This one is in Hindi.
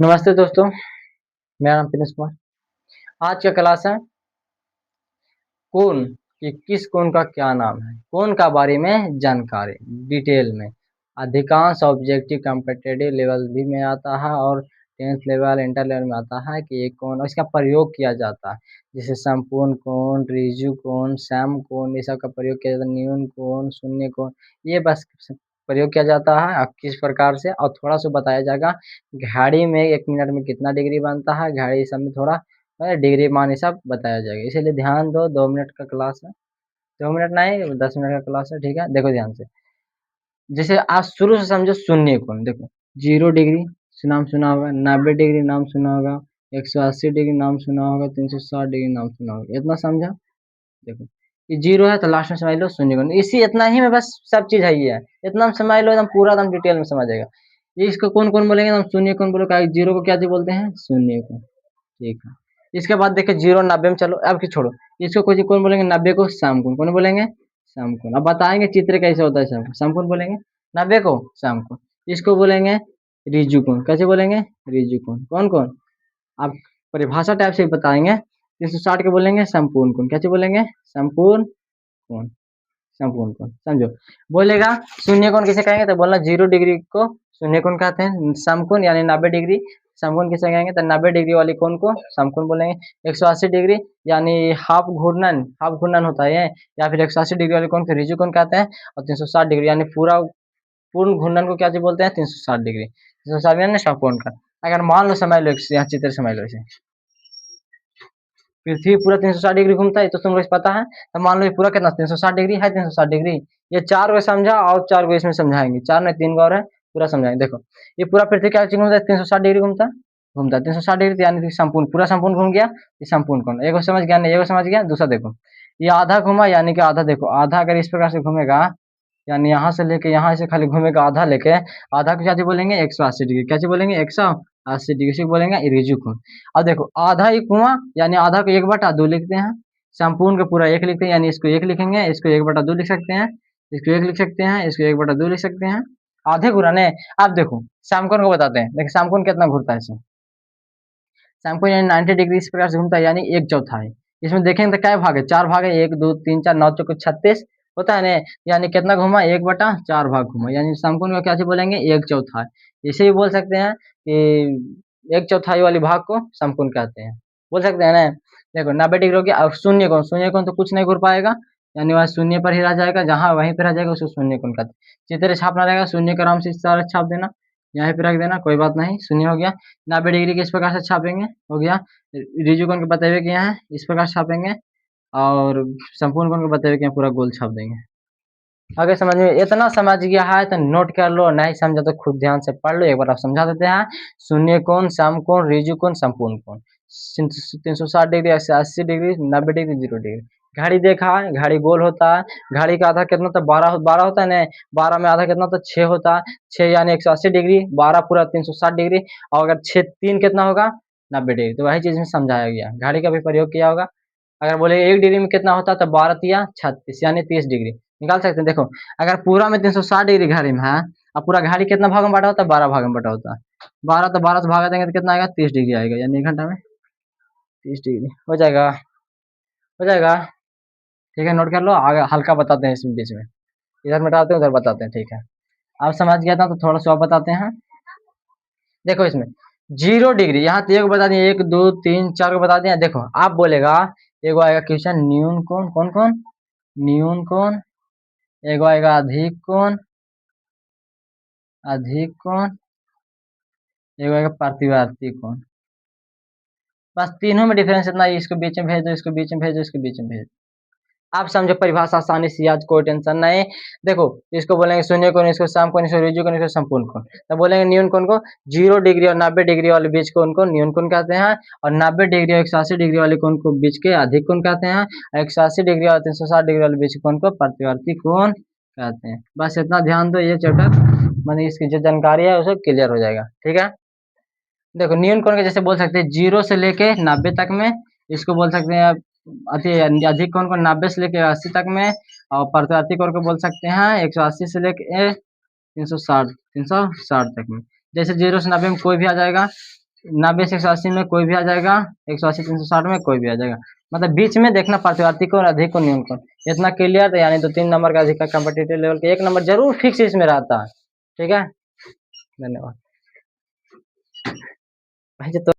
नमस्ते दोस्तों, मेरा नाम दिनेश कुमार। आज का क्लास है कोण कि किस कोण का क्या नाम है। कोण का बारे में जानकारी डिटेल में अधिकांश ऑब्जेक्टिव कॉम्पिटिटिव लेवल भी में आता है और 10th लेवल इंटर लेवल में आता है कि एक कोण और इसका प्रयोग किया जाता है, जैसे संपूर्ण कोण, रिजु कोण, सम कोण, ये सब का प्रयोग किया जाता है। न्यून कोण, शून्य कोण, ये बस प्रयोग किया जाता है। अब किस प्रकार से और थोड़ा सा बताया जाएगा। घड़ी में 1 मिनट में कितना डिग्री बनता है, घड़ी सब में थोड़ा डिग्री मान ये सब बताया जाएगा, इसीलिए ध्यान दो। 2 मिनट का क्लास है, 2 मिनट नहीं 10 मिनट का क्लास है, ठीक है। देखो ध्यान से, जैसे आज शुरू से समझो। शून्य कोण देखो, 0 डिग्री नाम सुना होगा, 90 डिग्री नाम सुना होगा, 180 डिग्री नाम सुना होगा, 360 डिग्री नाम सुना होगा। इतना समझा। देखो ये 0 है तो लास्ट में समझ लो शून्य कोण। इसी इतना ही में बस सब चीज है, ये है इतना में समझ लो, एकदम पूरा एकदम डिटेल में समझ जाएगा। ये इसको कौन कौन बोलेंगे, हम शून्य कोण बोलो। 0 को क्या बोलते हैं, शून्य कोण, ठीक है। इसके बाद देखिए 0 90 में, चलो अब की छोड़ो। इसको कोई कौन बोलेंगे, 90 को समकोण। कौन बोलेंगे, समकोण। अब बताएंगे चित्र कैसे होता है समकोण। समकोण बोलेंगे 90 को समकोण। इसको बोलेंगे रिजु कोण। कैसे बोलेंगे, रिजु कोण। कौन कौन आप परिभाषा टाइप से बताएंगे। 360 के बोलेंगे संपूर्ण कोण। कैसे बोलेंगे, संपूर्ण कोण, संपूर्ण कोण। समझो बोलेगा शून्य कोण किसे कहेंगे, तो बोलना 0 डिग्री को शून्य कोण कहते हैं। समकोण यानी 90 डिग्री समकोण किसे कहेंगे, तो 90 डिग्री वाली कोण को समकोण बोलेंगे। 180 डिग्री यानी हाफ घूर्णन होता है ये, या फिर 180 डिग्री वाले कोण को रिजु कोण कहते हैं। और 360 डिग्री यानी पूर्ण घूर्णन को क्या बोलते हैं, 360 डिग्री। 360 यानी समकोण का। अगर मान लो समझ लो, यहाँ चित्र समझ लो इसे। पृथ्वी पूरा 360 डिग्री घूमता है, तो तुम लोग पता है। तो मान लो ये पूरा कितना 360 डिग्री है, 360 डिग्री। ये 4 को समझा और 4 को इसमें समझाएंगे। 4 में 3 को और है, पूरा समझाएंगे। देखो ये पूरा पृथ्वी क्या घूमता है, 360 डिग्री घूमता है 360 डिग्री, यानी संपूर्ण पूरा संपूर्ण घूम गया। ये संपूर्ण कोण एक समझ गया, नहीं एक समझ गया। दूसरा देखो, ये आधा घूमा यानी कि आधा। देखो आधा अगर इस प्रकार से घूमेगा, यानी यहाँ से लेके यहाँ से खाली घूमेगा आधा लेके, आधा को क्या बोलेंगे, 180 डिग्री। कैसे बोलेंगे, 180 डिग्री से बोलेंगे रिजु कोण। अब देखो आधा ही कुआं यानी आधा को 1/2 लिखते हैं। संपूर्ण को पूरा 1 लिखते हैं, यानी इसको 1 लिखेंगे, इसको 1/2 लिख सकते हैं, इसको 1 लिख सकते हैं, इसको 1/2 लिख सकते हैं। आधे घुराने। अब देखो समकोण को बताते हैं। देखिए समकोण कितना घूरता है इसे। समकोण यानी 90 डिग्री इस प्रकार से घूमता है, यानी 1/4। इसमें देखेंगे तो क्या भाग है, 4 भाग है। 1 2 3 4 9 चौको 36 होता है ना। यानी कितना घूमा, 1/4 भाग घूमा। यानी समकोण को क्या बोलेंगे, 1/4। इसे भी बोल सकते हैं कि 1/4 वाली भाग को समकोण कहते हैं, बोल सकते हैं ना। देखो 90 डिग्री हो गया। और शून्य कोण तो कुछ नहीं घूर पाएगा, यानी वह शून्य पर ही रह जाएगा। जहां वहीं पर रह जाएगा उसको शून्य कोण कहते हैं। चित्र छापना रहेगा, शून्य का आराम से इस तरह छाप देना, यहाँ पे रख देना, कोई बात नहीं। शून्य हो गया। 90 डिग्री के इस प्रकार से छापेंगे, हो गया। रिजु कोण के बताए हुए कि यहाँ इस प्रकार से छापेंगे, और संपूर्ण कोण को बताए हुए कि यहाँ पूरा गोल छाप देंगे। अगर समझ में इतना समझ गया है तो नोट कर लो, नहीं समझा तो खुद ध्यान से पढ़ लो। एक बार आप समझा देते हैं। शून्य कोण, समकोण, रिजु कोण, संपूर्ण कोण। 360 डिग्री, 180 डिग्री, 90 डिग्री, 0 डिग्री। घड़ी देखा है, घड़ी गोल होता है। घड़ी का आधा कितना तो 12 होता है ना। 12 में आधा कितना तो 6 होता है। 6 यानी 180 डिग्री, 12 पूरा 360 डिग्री। और अगर 6 3 कितना होगा, 90 डिग्री। तो वही चीज में समझाया गया, घड़ी का भी प्रयोग किया होगा। अगर बोले 1 डिग्री में कितना होता है, तो 12 तिया 36 यानी 30 डिग्री निकाल सकते हैं। देखो अगर पूरा में 360 डिग्री घड़ी में है, अब पूरा घड़ी कितना भाग में बांटा होता है, 12 भाग में बांटा होता है। 12 तो 12 से भागा देंगे तो कितना आएगा, 30 डिग्री आएगा। यानी 1 घंटा में 30 डिग्री हो जाएगा, हो जाएगा। ठीक है, नोट कर लो। आगे हल्का बताते हैं इसमें बीच में, इधर मिटाते हैं उधर बताते हैं, ठीक है। आप समझ गया था तो थोड़ा सा और बताते हैं। देखो इसमें 0 डिग्री, यहाँ तो एक बता दिए, 1 2 3 4 को बता दिया। देखो आप बोलेगा, एगो आएगा क्वेश्चन न्यून कोण। कौन कौन, न्यून कोण। एगो आएगा अधिक कोण, अधिक कोण। एगो आएगा प्रतिवर्ती कोण। बस तीनों में डिफरेंस इतना ही, इसको बीच में भेज दो, इसको बीच में भेज दो, इसको बीच में भेज दो। आप समझो परिभाषा आसानी से याद, कोई टेंशन नहीं। देखो इसको बोलेंगे शून्य कोण, इसको सम कोण, इसको रिजु कोण, इसको संपूर्ण कोण। तो बोलेंगे न्यून कोण को 0 डिग्री और 90 डिग्री वाले बीच कोण को न्यून कोण कहते हैं। और 90 डिग्री और 180 डिग्री वाले कोण को बीच के अधिक कोण कहते हैं। और 180 डिग्री और 360 डिग्री वाले बीच कोण को प्रतिवर्ती कोण कहते हैं। बस इतना ध्यान दो, ये चैप्टर मैंने इसकी जो जानकारी है उसे क्लियर हो जाएगा, ठीक है। देखो न्यून कोण के जैसे बोल सकते हैं 0 से लेके 90 तक में, इसको बोल सकते हैं अधिक कोण को 90 से लेके 80 तक में। और प्रतिवर्ती कोण को बोल सकते हैं 180 से लेके 360 तक में। जैसे 0 से 90 में कोई भी आ जाएगा, 90 से 180 में कोई भी आ जाएगा, 180 360 में कोई भी आ जाएगा। मतलब बीच में देखना प्रार्थी को अधिक को न्यून को, इतना क्लियर तो यानी तो 3 नंबर का अधिक का कॉम्पिटिटिव लेवल के 1 नंबर जरूर फिक्स इसमें रहता है। ठीक है, धन्यवाद भाई। तो